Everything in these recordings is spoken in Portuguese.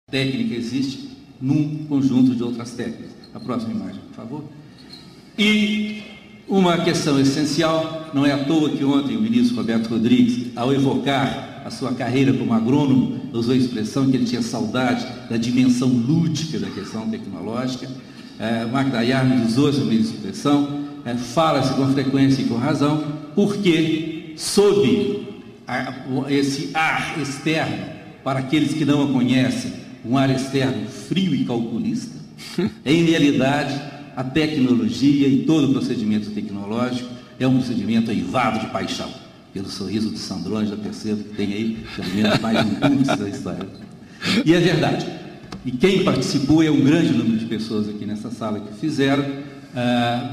técnica existe num conjunto de outras técnicas. A próxima imagem, por favor. E uma questão essencial, não é à toa que ontem o ministro Roberto Rodrigues, ao evocar a sua carreira como agrônomo, usou a expressão que ele tinha saudade da dimensão lúdica da questão tecnológica. Mark Dayarme usou essa mesma expressão, fala-se com frequência e com razão, porque sob esse ar externo, para aqueles que não a conhecem, um ar externo frio e calculista, em realidade, a tecnologia e todo o procedimento tecnológico é um procedimento eivado de paixão. Pelo sorriso do Sandrone, já percebo que tem aí, pelo menos, mais um cúmplice da história. E é verdade. E quem participou é um grande número de pessoas aqui nessa sala que fizeram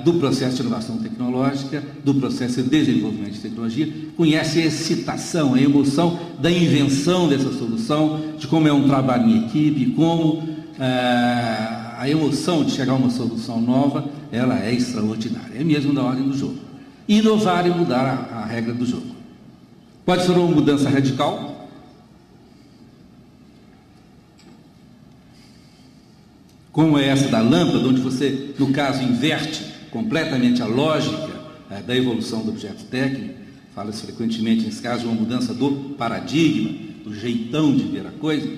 do processo de inovação tecnológica, do processo de desenvolvimento de tecnologia, conhece a excitação, a emoção da invenção dessa solução, de como é um trabalho em equipe, como a emoção de chegar a uma solução nova, ela é extraordinária, é mesmo da ordem do jogo. Inovar e mudar a regra do jogo. Pode ser uma mudança radical, como é essa da lâmpada, onde você, no caso, inverte completamente a lógica da evolução do objeto técnico. Fala-se frequentemente, nesse caso, uma mudança do paradigma, do jeitão de ver a coisa.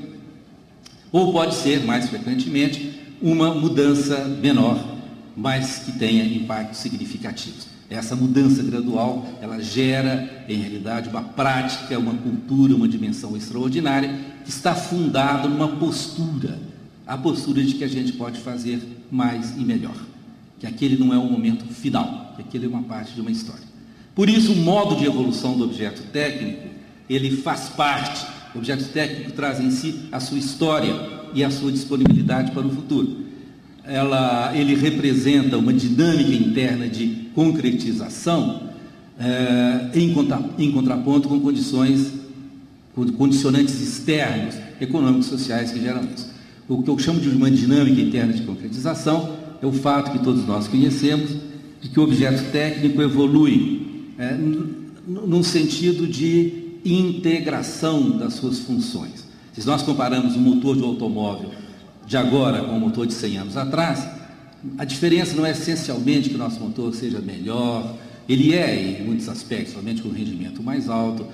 Ou pode ser, mais frequentemente, uma mudança menor, mas que tenha impactos significativos. Essa mudança gradual, ela gera, em realidade, uma prática, uma cultura, uma dimensão extraordinária, que está fundada numa postura, a postura de que a gente pode fazer mais e melhor, que aquele não é um momento final, que aquele é uma parte de uma história. Por isso, o modo de evolução do objeto técnico, ele faz parte, o objeto técnico traz em si a sua história e a sua disponibilidade para o futuro. Ele representa uma dinâmica interna de concretização em contraponto com condicionantes externos, econômicos, sociais que geram isso. O que eu chamo de uma dinâmica interna de concretização é o fato que todos nós conhecemos de que o objeto técnico evolui num sentido de integração das suas funções. Se nós comparamos um motor de automóvel de agora com o motor de 100 anos atrás, a diferença não é essencialmente que o nosso motor seja melhor, ele é, em muitos aspectos, somente com rendimento mais alto,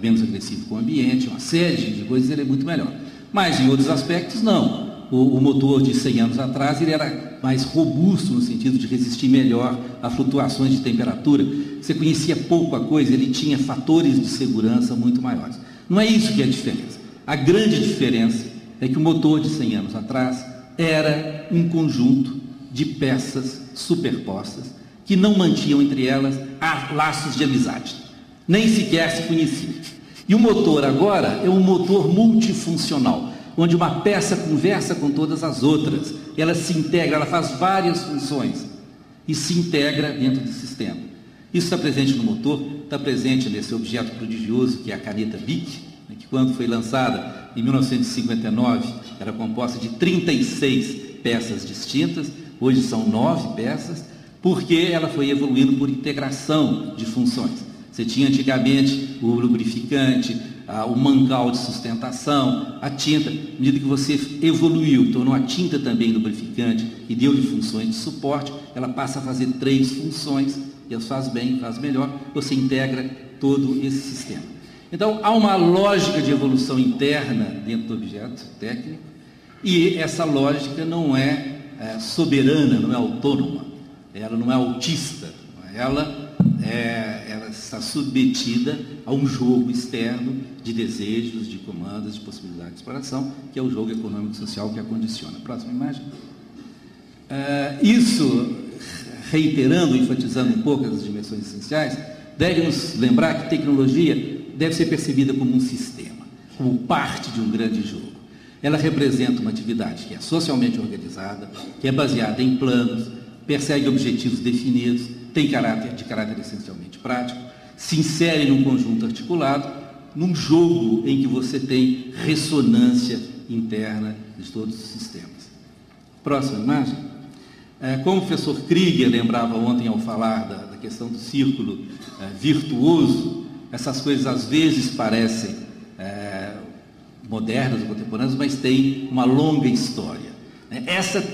menos agressivo com o ambiente, uma série de coisas, ele é muito melhor. Mas, em outros aspectos, não. O motor de 100 anos atrás ele era mais robusto no sentido de resistir melhor a flutuações de temperatura. Você conhecia pouco a coisa, ele tinha fatores de segurança muito maiores. Não é isso que é a diferença. A grande diferença é que o motor de 100 anos atrás era um conjunto de peças superpostas que não mantinham entre elas laços de amizade. Nem sequer se conheciam. E o motor agora é um motor multifuncional, onde uma peça conversa com todas as outras, ela se integra, ela faz várias funções e se integra dentro do sistema. Isso está presente no motor, está presente nesse objeto prodigioso que é a caneta Bic, que quando foi lançada em 1959 era composta de 36 peças distintas, hoje são 9 peças, porque ela foi evoluindo por integração de funções. Você tinha antigamente o lubrificante, o mancal de sustentação, a tinta. À medida que você evoluiu, tornou a tinta também lubrificante e deu-lhe funções de suporte, ela passa a fazer 3 funções, e as faz bem, faz melhor, você integra todo esse sistema. Então, há uma lógica de evolução interna dentro do objeto técnico, e essa lógica não é soberana, não é autônoma, ela não é autista, ela está submetida a um jogo externo de desejos, de comandos, de possibilidades de exploração, que é o jogo econômico-social que a condiciona. Próxima imagem. Isso, reiterando, enfatizando um pouco as dimensões essenciais, deve nos lembrar que tecnologia deve ser percebida como um sistema, como parte de um grande jogo. Ela representa uma atividade que é socialmente organizada, que é baseada em planos, persegue objetivos definidos, tem caráter essencialmente prático, se insere num conjunto articulado, num jogo em que você tem ressonância interna de todos os sistemas. Próxima imagem. Como o professor Krieger lembrava ontem ao falar da questão do círculo virtuoso, essas coisas às vezes parecem modernas ou contemporâneas, mas têm uma longa história.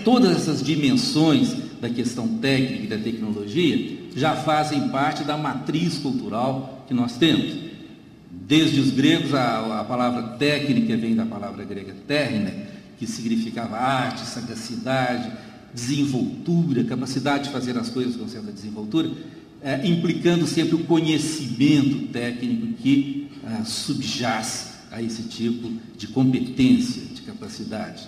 Todas essas dimensões da questão técnica e da tecnologia já fazem parte da matriz cultural que nós temos. Desde os gregos, a palavra técnica vem da palavra grega terne, que significava arte, sagacidade, desenvoltura, capacidade de fazer as coisas com certa desenvoltura, implicando sempre o conhecimento técnico que subjaz a esse tipo de competência, de capacidade.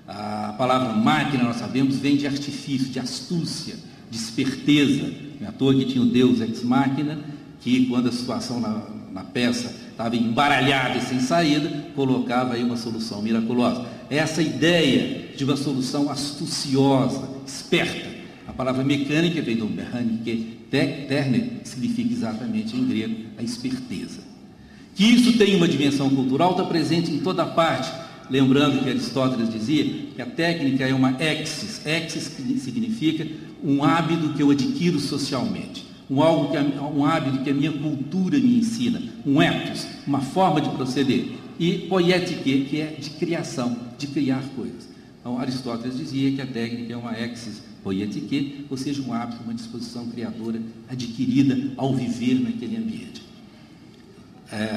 A palavra máquina, nós sabemos, vem de artifício, de astúcia, de esperteza. Não é à toa que tinha o deus ex machina, que quando a situação na peça estava embaralhada e sem saída, colocava aí uma solução miraculosa. Essa ideia de uma solução astuciosa, esperta. A palavra mecânica vem do mecânica terne, que significa exatamente em grego a esperteza. Que isso tem uma dimensão cultural, está presente em toda parte. Lembrando que Aristóteles dizia que a técnica é uma exis significa um hábito que eu adquiro socialmente, um hábito que a minha cultura me ensina, um ethos, uma forma de proceder, e poietike, que é de criação, de criar coisas. Então, Aristóteles dizia que a técnica é uma exis poietike, ou seja, um hábito, uma disposição criadora adquirida ao viver naquele ambiente.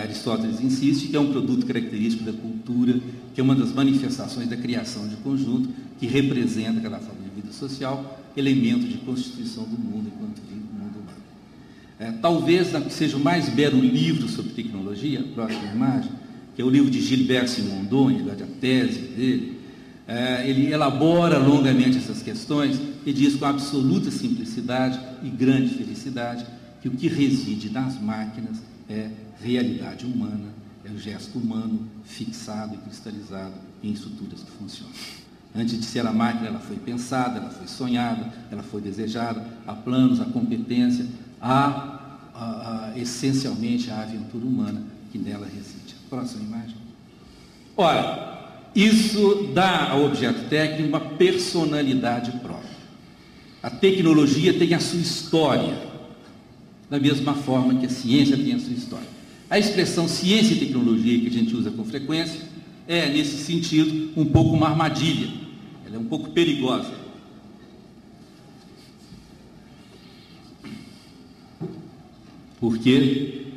Aristóteles insiste que é um produto característico da cultura, que é uma das manifestações da criação de conjunto, que representa cada forma de vida social, elemento de constituição do mundo enquanto vive o mundo humano. Talvez seja o mais belo livro sobre tecnologia, a próxima imagem, que é o livro de Gilbert Simondon, da tese dele. Ele elabora longamente essas questões e diz com absoluta simplicidade e grande felicidade que o que reside nas máquinas é realidade humana, é o gesto humano fixado e cristalizado em estruturas que funcionam. Antes de ser a máquina, ela foi pensada, ela foi sonhada, ela foi desejada, há planos, há competência, há essencialmente a aventura humana que nela reside. Próxima imagem. Ora, isso dá ao objeto técnico uma personalidade própria. A tecnologia tem a sua história, da mesma forma que a ciência tem a sua história. A expressão ciência e tecnologia, que a gente usa com frequência, é, nesse sentido, um pouco uma armadilha. Ela é um pouco perigosa. Porque,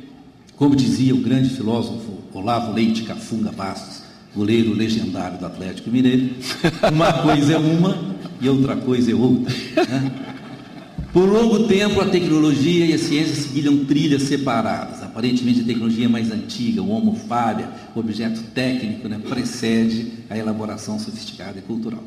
como dizia o grande filósofo Olavo Leite Cafunga Bastos, goleiro legendário do Atlético Mineiro, uma coisa é uma e outra coisa é outra. Né? Por longo tempo, a tecnologia e a ciência seguiram trilhas separadas. Aparentemente, a tecnologia mais antiga, o Homo faber, o objeto técnico, né, precede a elaboração sofisticada e cultural.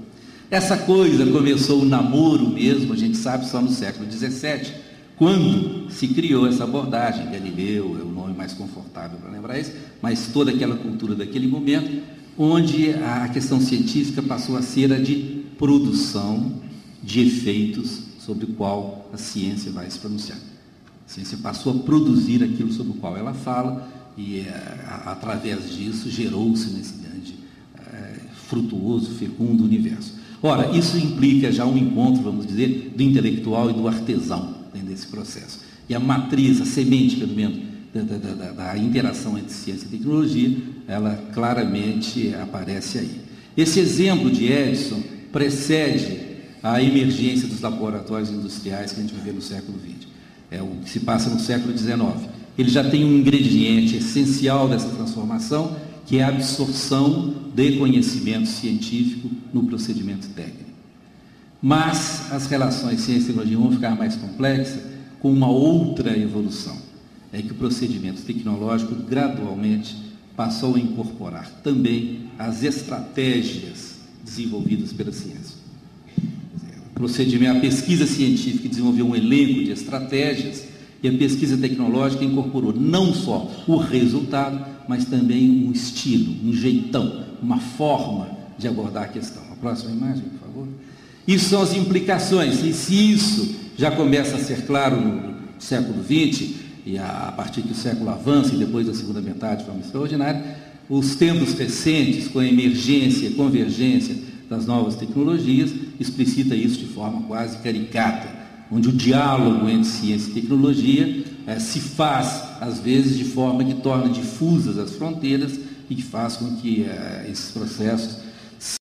Essa coisa começou o namoro mesmo, a gente sabe, só no século XVII, quando se criou essa abordagem. Galileu é o nome mais confortável para lembrar isso, mas toda aquela cultura daquele momento, onde a questão científica passou a ser a de produção de efeitos sobre o qual a ciência vai se pronunciar. A ciência passou a produzir aquilo sobre o qual ela fala e, através disso, gerou-se nesse grande, frutuoso, fecundo universo. Ora, isso implica já um encontro, vamos dizer, do intelectual e do artesão dentro desse processo. E a matriz, a semente, pelo menos, da interação entre ciência e tecnologia, ela claramente aparece aí. Esse exemplo de Edison precede a emergência dos laboratórios industriais que a gente vai ver no século XX. É o que se passa no século XIX. Ele já tem um ingrediente essencial dessa transformação, que é a absorção de conhecimento científico no procedimento técnico. Mas as relações ciência e tecnologia vão ficar mais complexas com uma outra evolução. É que o procedimento tecnológico gradualmente passou a incorporar também as estratégias desenvolvidas pela ciência. A pesquisa científica desenvolveu um elenco de estratégias e a pesquisa tecnológica incorporou não só o resultado, mas também um estilo, um jeitão, uma forma de abordar a questão. A próxima imagem, por favor. Isso são as implicações, e se isso já começa a ser claro no século XX, e a partir que o século avança e depois da segunda metade de forma extraordinária, os tempos recentes, com a emergência e convergência das novas tecnologias, explicita isso de forma quase caricata, onde o diálogo entre ciência e tecnologia se faz, às vezes, de forma que torna difusas as fronteiras e que faz com que esses processos